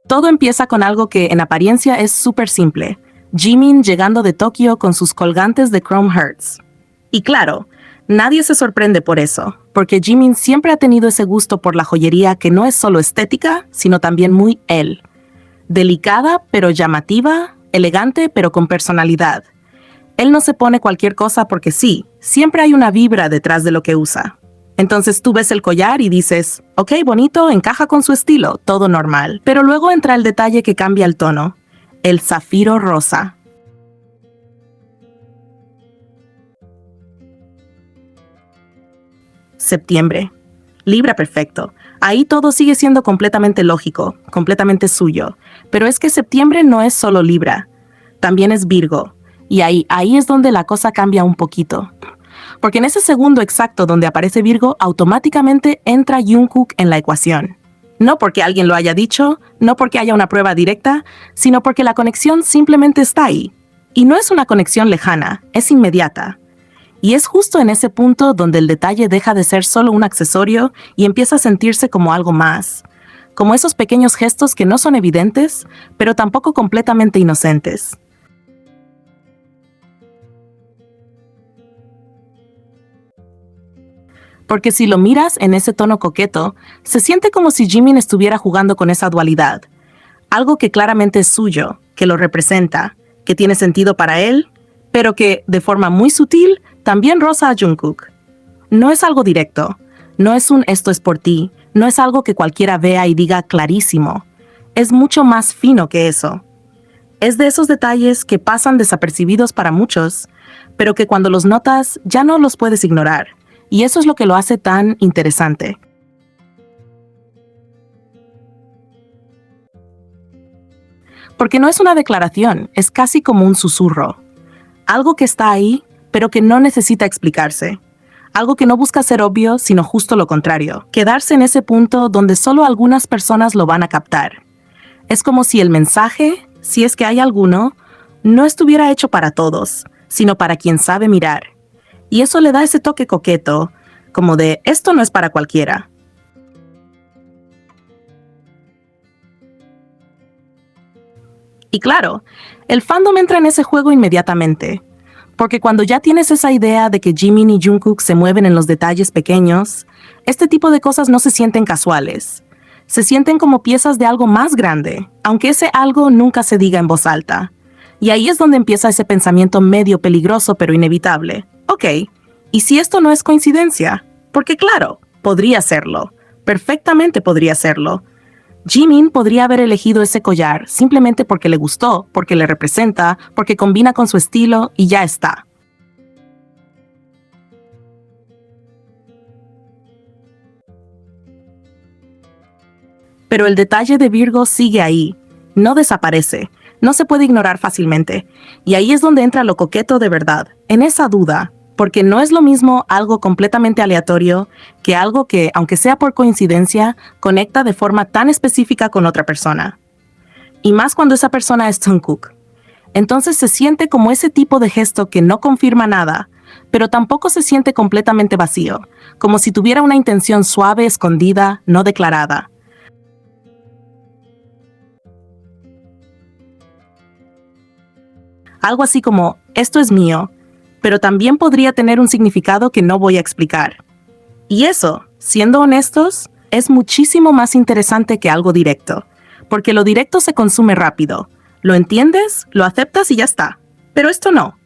Todo empieza con algo que en apariencia es súper simple. Jimin llegando de Tokio con sus colgantes de Chrome Hearts. Y claro, nadie se sorprende por eso, porque Jimin siempre ha tenido ese gusto por la joyería que no es solo estética, sino también muy él. Delicada, pero llamativa, elegante, pero con personalidad. Él no se pone cualquier cosa porque sí, siempre hay una vibra detrás de lo que usa. Entonces tú ves el collar y dices, ok, bonito, encaja con su estilo, todo normal. Pero luego entra el detalle que cambia el tono, el zafiro rosa. Septiembre. Libra perfecto. Ahí todo sigue siendo completamente lógico, completamente suyo. Pero es que septiembre no es solo Libra, también es Virgo. Y ahí es donde la cosa cambia un poquito. Porque en ese segundo exacto donde aparece Virgo, automáticamente entra Jungkook en la ecuación. No porque alguien lo haya dicho, no porque haya una prueba directa, sino porque la conexión simplemente está ahí. Y no es una conexión lejana, es inmediata. Y es justo en ese punto donde el detalle deja de ser solo un accesorio y empieza a sentirse como algo más. Como esos pequeños gestos que no son evidentes, pero tampoco completamente inocentes. Porque si lo miras en ese tono coqueto, se siente como si Jimin estuviera jugando con esa dualidad. Algo que claramente es suyo, que lo representa, que tiene sentido para él, pero que, de forma muy sutil, también roza a Jungkook. No es algo directo, no es un esto es por ti, no es algo que cualquiera vea y diga clarísimo. Es mucho más fino que eso. Es de esos detalles que pasan desapercibidos para muchos, pero que cuando los notas ya no los puedes ignorar. Y eso es lo que lo hace tan interesante. Porque no es una declaración, es casi como un susurro. Algo que está ahí, pero que no necesita explicarse. Algo que no busca ser obvio, sino justo lo contrario. Quedarse en ese punto donde solo algunas personas lo van a captar. Es como si el mensaje, si es que hay alguno, no estuviera hecho para todos, sino para quien sabe mirar. Y eso le da ese toque coqueto, como de esto no es para cualquiera. Y claro, el fandom entra en ese juego inmediatamente, porque cuando ya tienes esa idea de que Jimin y Jungkook se mueven en los detalles pequeños, este tipo de cosas no se sienten casuales. Se sienten como piezas de algo más grande, aunque ese algo nunca se diga en voz alta. Y ahí es donde empieza ese pensamiento medio peligroso pero inevitable. Ok, ¿y si esto no es coincidencia? Porque claro, podría serlo. Perfectamente podría serlo. Jimin podría haber elegido ese collar simplemente porque le gustó, porque le representa, porque combina con su estilo y ya está. Pero el detalle de Virgo sigue ahí, no desaparece, no se puede ignorar fácilmente. Y ahí es donde entra lo coqueto de verdad, en esa duda, porque no es lo mismo algo completamente aleatorio que algo que, aunque sea por coincidencia, conecta de forma tan específica con otra persona. Y más cuando esa persona es Jungkook. Entonces se siente como ese tipo de gesto que no confirma nada, pero tampoco se siente completamente vacío, como si tuviera una intención suave, escondida, no declarada. Algo así como, esto es mío, pero también podría tener un significado que no voy a explicar. Y eso, siendo honestos, es muchísimo más interesante que algo directo, porque lo directo se consume rápido. Lo entiendes, lo aceptas y ya está. Pero esto no.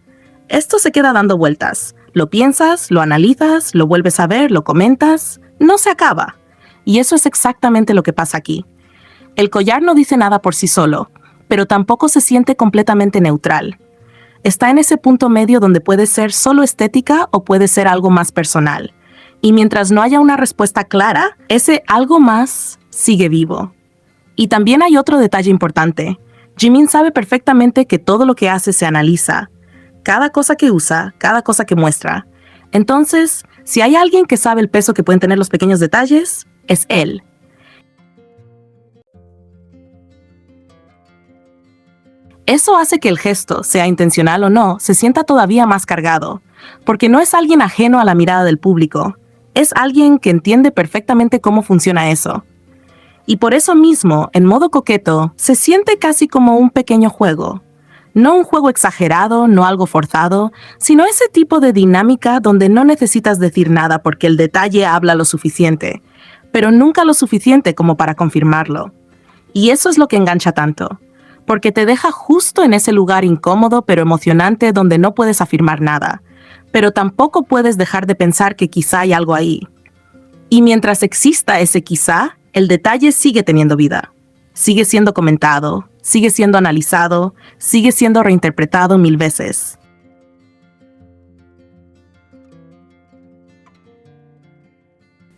Esto se queda dando vueltas. Lo piensas, lo analizas, lo vuelves a ver, lo comentas. No se acaba. Y eso es exactamente lo que pasa aquí. El collar no dice nada por sí solo, pero tampoco se siente completamente neutral. Está en ese punto medio donde puede ser solo estética o puede ser algo más personal. Y mientras no haya una respuesta clara, ese algo más sigue vivo. Y también hay otro detalle importante. Jimin sabe perfectamente que todo lo que hace se analiza. Cada cosa que usa, cada cosa que muestra. Entonces, si hay alguien que sabe el peso que pueden tener los pequeños detalles, es él. Eso hace que el gesto, sea intencional o no, se sienta todavía más cargado, porque no es alguien ajeno a la mirada del público, es alguien que entiende perfectamente cómo funciona eso. Y por eso mismo, en modo coqueto, se siente casi como un pequeño juego. No un juego exagerado, no algo forzado, sino ese tipo de dinámica donde no necesitas decir nada porque el detalle habla lo suficiente, pero nunca lo suficiente como para confirmarlo. Y eso es lo que engancha tanto, porque te deja justo en ese lugar incómodo pero emocionante donde no puedes afirmar nada, pero tampoco puedes dejar de pensar que quizá hay algo ahí. Y mientras exista ese quizá, el detalle sigue teniendo vida. Sigue siendo comentado, sigue siendo analizado, sigue siendo reinterpretado 1000 veces.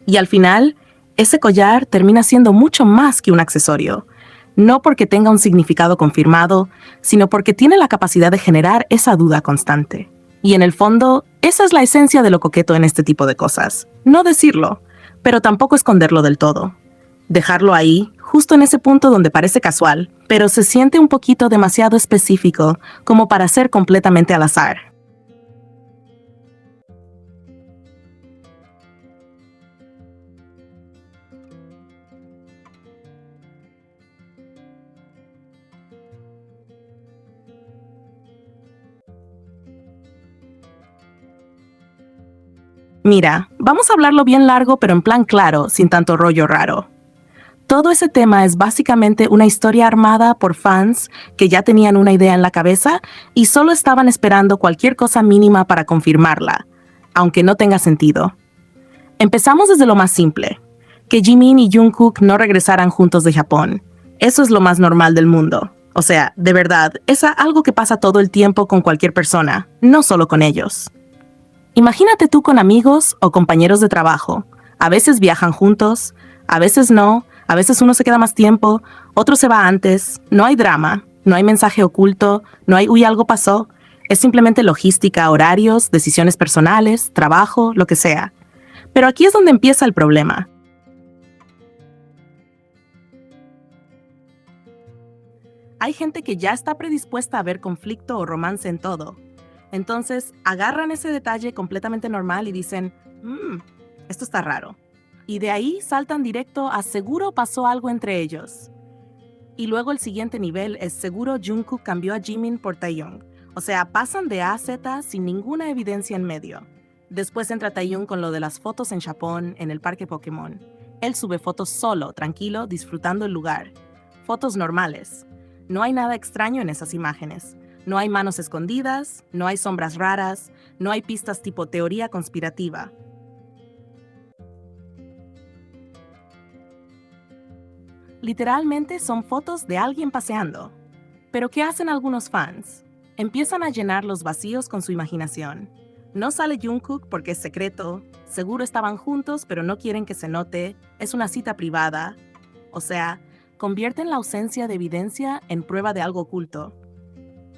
Y al final, ese collar termina siendo mucho más que un accesorio. No porque tenga un significado confirmado, sino porque tiene la capacidad de generar esa duda constante. Y en el fondo, esa es la esencia de lo coqueto en este tipo de cosas. No decirlo, pero tampoco esconderlo del todo. Dejarlo ahí, justo en ese punto donde parece casual, pero se siente un poquito demasiado específico como para ser completamente al azar. Mira, vamos a hablarlo bien largo pero en plan claro, sin tanto rollo raro. Todo ese tema es básicamente una historia armada por fans que ya tenían una idea en la cabeza y solo estaban esperando cualquier cosa mínima para confirmarla, aunque no tenga sentido. Empezamos desde lo más simple, que Jimin y Jungkook no regresaran juntos de Japón. Eso es lo más normal del mundo. O sea, de verdad, es algo que pasa todo el tiempo con cualquier persona, no solo con ellos. Imagínate tú con amigos o compañeros de trabajo. A veces viajan juntos, a veces no, a veces uno se queda más tiempo, otro se va antes. No hay drama, no hay mensaje oculto, no hay uy, algo pasó. Es simplemente logística, horarios, decisiones personales, trabajo, lo que sea. Pero aquí es donde empieza el problema. Hay gente que ya está predispuesta a ver conflicto o romance en todo. Entonces agarran ese detalle completamente normal y dicen, esto está raro. Y de ahí saltan directo a seguro pasó algo entre ellos. Y luego el siguiente nivel es seguro Jungkook cambió a Jimin por Taeyong. O sea, pasan de A a Z sin ninguna evidencia en medio. Después entra Taeyong con lo de las fotos en Japón, en el parque Pokémon. Él sube fotos solo, tranquilo, disfrutando el lugar. Fotos normales. No hay nada extraño en esas imágenes. No hay manos escondidas, no hay sombras raras, no hay pistas tipo teoría conspirativa. Literalmente son fotos de alguien paseando. Pero ¿qué hacen algunos fans? Empiezan a llenar los vacíos con su imaginación. No sale Jungkook porque es secreto, seguro estaban juntos pero no quieren que se note, es una cita privada. O sea, convierten la ausencia de evidencia en prueba de algo oculto.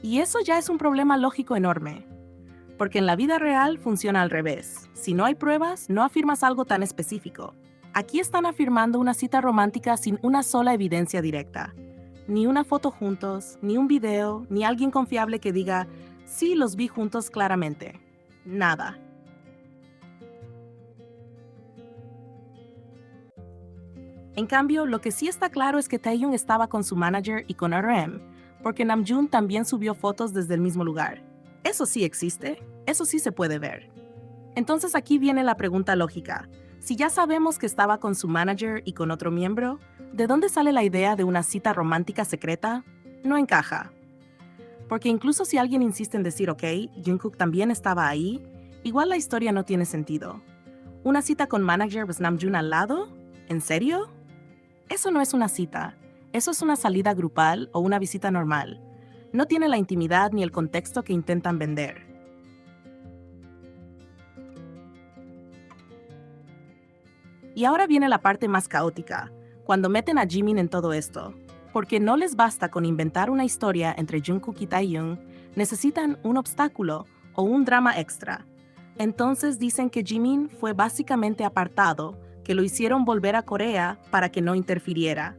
Y eso ya es un problema lógico enorme, porque en la vida real funciona al revés. Si no hay pruebas, no afirmas algo tan específico. Aquí están afirmando una cita romántica sin una sola evidencia directa. Ni una foto juntos, ni un video, ni alguien confiable que diga, sí, los vi juntos claramente. Nada. En cambio, lo que sí está claro es que Taeyong estaba con su manager y con RM, porque Namjoon también subió fotos desde el mismo lugar. Eso sí existe, eso sí se puede ver. Entonces aquí viene la pregunta lógica. Si ya sabemos que estaba con su manager y con otro miembro, ¿de dónde sale la idea de una cita romántica secreta? No encaja. Porque incluso si alguien insiste en decir, ok, Jungkook también estaba ahí, igual la historia no tiene sentido. ¿Una cita con manager pues Namjoon al lado? ¿En serio? Eso no es una cita. Eso es una salida grupal o una visita normal. No tiene la intimidad ni el contexto que intentan vender. Y ahora viene la parte más caótica, cuando meten a Jimin en todo esto. Porque no les basta con inventar una historia entre Jungkook y Taeyong, necesitan un obstáculo o un drama extra. Entonces dicen que Jimin fue básicamente apartado, que lo hicieron volver a Corea para que no interfiriera.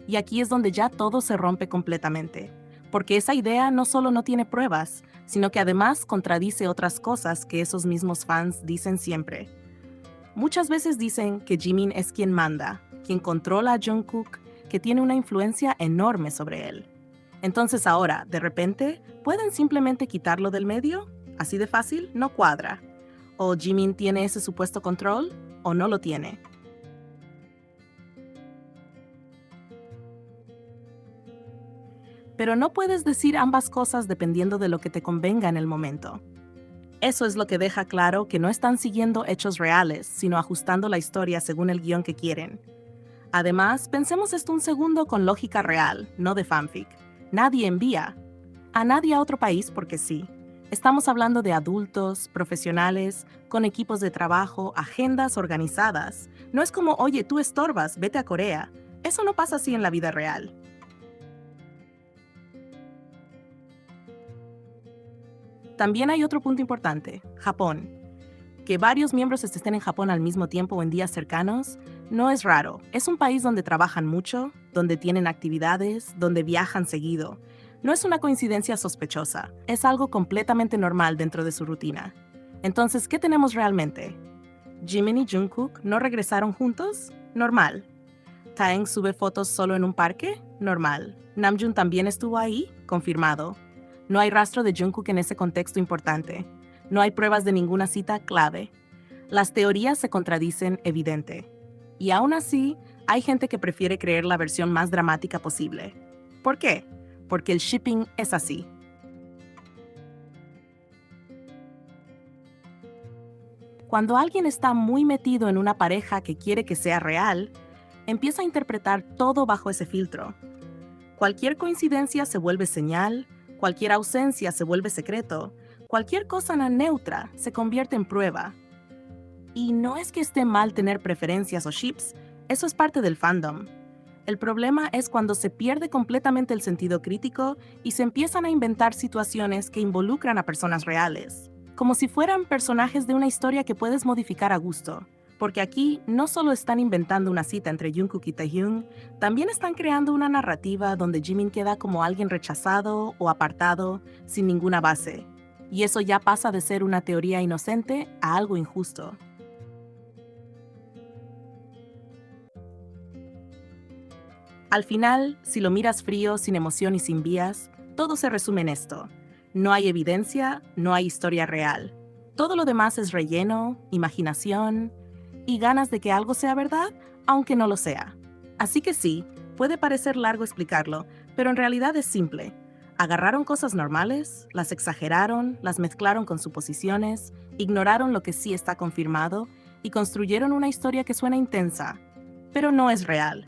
Y aquí es donde ya todo se rompe completamente, porque esa idea no solo no tiene pruebas, sino que además contradice otras cosas que esos mismos fans dicen siempre. Muchas veces dicen que Jimin es quien manda, quien controla a Jungkook, que tiene una influencia enorme sobre él. Entonces ahora, de repente, ¿pueden simplemente quitarlo del medio? Así de fácil, no cuadra. ¿O Jimin tiene ese supuesto control o no lo tiene? Pero no puedes decir ambas cosas dependiendo de lo que te convenga en el momento. Eso es lo que deja claro que no están siguiendo hechos reales, sino ajustando la historia según el guión que quieren. Además, pensemos esto un segundo con lógica real, no de fanfic. Nadie envía a nadie a otro país porque sí. Estamos hablando de adultos, profesionales, con equipos de trabajo, agendas organizadas. No es como, oye, tú estorbas, vete a Corea. Eso no pasa así en la vida real. También hay otro punto importante, Japón. Que varios miembros estén en Japón al mismo tiempo o en días cercanos no es raro. Es un país donde trabajan mucho, donde tienen actividades, donde viajan seguido. No es una coincidencia sospechosa, es algo completamente normal dentro de su rutina. Entonces, ¿qué tenemos realmente? ¿Jimin y Jungkook no regresaron juntos? Normal. ¿Taeng sube fotos solo en un parque? Normal. ¿Namjoon también estuvo ahí? Confirmado. No hay rastro de Jungkook en ese contexto importante. No hay pruebas de ninguna cita clave. Las teorías se contradicen evidente. Y aún así, hay gente que prefiere creer la versión más dramática posible. ¿Por qué? Porque el shipping es así. Cuando alguien está muy metido en una pareja que quiere que sea real, empieza a interpretar todo bajo ese filtro. Cualquier coincidencia se vuelve señal, cualquier ausencia se vuelve secreto, cualquier cosa neutra se convierte en prueba. Y no es que esté mal tener preferencias o ships, eso es parte del fandom. El problema es cuando se pierde completamente el sentido crítico y se empiezan a inventar situaciones que involucran a personas reales, como si fueran personajes de una historia que puedes modificar a gusto. Porque aquí no solo están inventando una cita entre Jungkook y Taehyung, también están creando una narrativa donde Jimin queda como alguien rechazado o apartado, sin ninguna base. Y eso ya pasa de ser una teoría inocente a algo injusto. Al final, si lo miras frío, sin emoción y sin vías, todo se resume en esto. No hay evidencia, no hay historia real. Todo lo demás es relleno, imaginación y ganas de que algo sea verdad, aunque no lo sea. Así que sí, puede parecer largo explicarlo, pero en realidad es simple. Agarraron cosas normales, las exageraron, las mezclaron con suposiciones, ignoraron lo que sí está confirmado y construyeron una historia que suena intensa, pero no es real.